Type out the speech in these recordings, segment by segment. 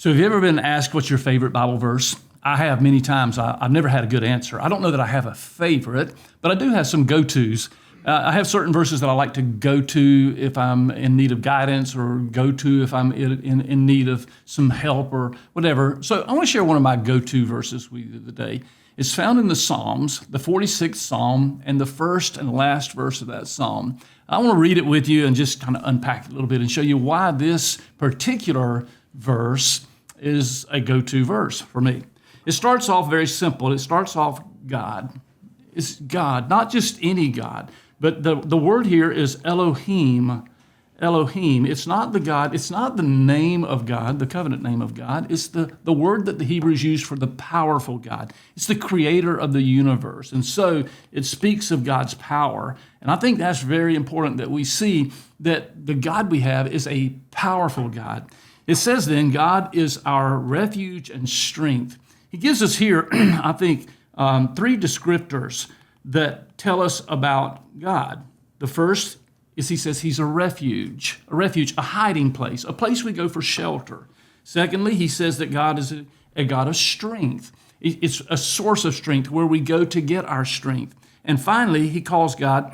So have you ever been asked what's your favorite Bible verse? I have many times. I've never had a good answer. I don't know that I have a favorite, but I do have some go-tos. I have certain verses that I like to go to if I'm in need of guidance, or go to if I'm in need of some help or whatever. So I want to share one of my go-to verses with you today. It's found in the Psalms, the 46th Psalm, and the first and last verse of that Psalm. I want to read it with you and just kind of unpack it a little bit and show you why this particular verse is a go-to verse for me. It starts off very simple. It starts off God. It's God, not just any God, but the word here is Elohim. Elohim. It's not the God, it's not the name of God, the covenant name of God. It's the word that the Hebrews use for the powerful God. It's the creator of the universe. And so it speaks of God's power. And I think that's very important that we see that the God we have is a powerful God. It says then, God is our refuge and strength. He gives us here, I think, three descriptors that tell us about God. The first is he says he's a refuge, a hiding place, a place we go for shelter. Secondly, he says that God is a God of strength. It's a source of strength where we go to get our strength. And finally, he calls God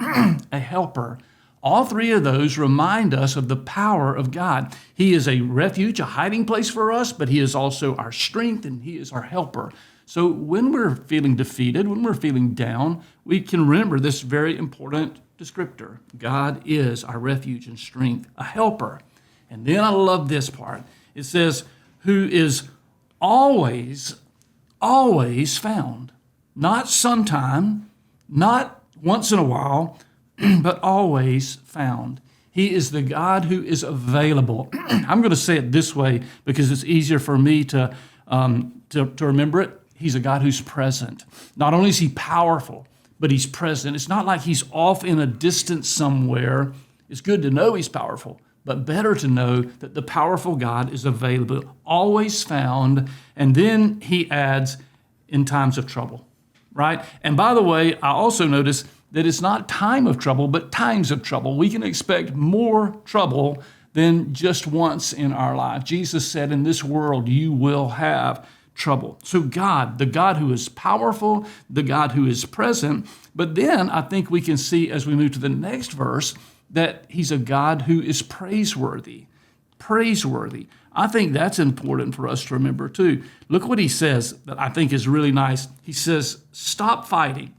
a helper. All three of those remind us of the power of God. He is a refuge, a hiding place for us, but he is also our strength and he is our helper. So when we're feeling defeated, when we're feeling down, we can remember this very important descriptor. God is our refuge and strength, a helper. And then I love this part. It says, who is always, always found. Not sometime, not once in a while, but always found. He is the God who is available. I'm going to say it this way because it's easier for me to remember it. He's a God who's present. Not only is he powerful, but he's present. It's not like he's off in a distance somewhere. It's good to know he's powerful, but better to know that the powerful God is available, always found. And then he adds, in times of trouble, right? And by the way, I also notice that it's not time of trouble, but times of trouble. We can expect more trouble than just once in our life. Jesus said, in this world, you will have trouble. So God, the God who is powerful, the God who is present. But then I think we can see as we move to the next verse that he's a God who is praiseworthy. Praiseworthy. I think that's important for us to remember too. Look what he says that I think is really nice. He says, stop fighting.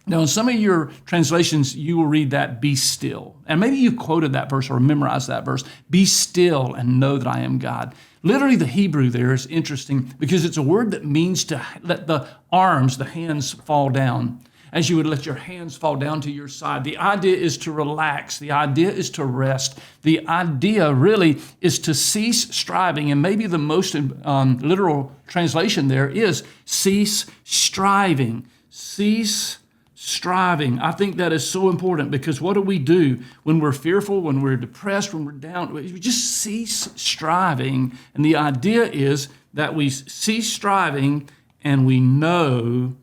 Now, in some of your translations, you will read that, be still. And maybe you quoted that verse or memorized that verse. Be still and know that I am God. Literally, the Hebrew there is interesting because it's a word that means to let the arms, the hands fall down, as you would let your hands fall down to your side. The idea is to relax. The idea is to rest. The idea really is to cease striving. And maybe the most literal translation there is cease striving. Cease striving. I think that is so important because what do we do when we're fearful, when we're depressed, when we're down? We just cease striving. And the idea is that we cease striving and we know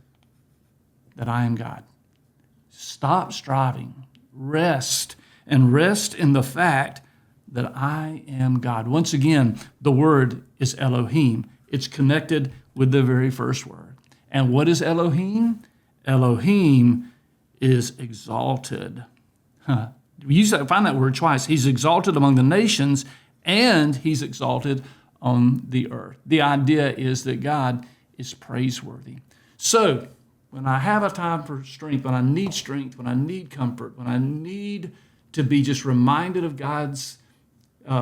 that I am God. Stop striving. Rest. And rest in the fact that I am God. Once again, the word is Elohim. It's connected with the very first word. And what is Elohim? Elohim is exalted. We find that word twice. He's exalted among the nations and he's exalted on the earth. The idea is that God is praiseworthy. So when I have a time for strength, when I need comfort, when I need to be just reminded of God's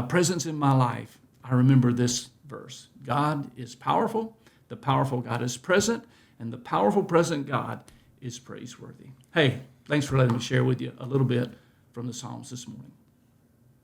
presence in my life, I remember this verse. God is powerful. The powerful God is present. And the powerful present God is praiseworthy. Hey, thanks for letting me share with you a little bit from the Psalms this morning.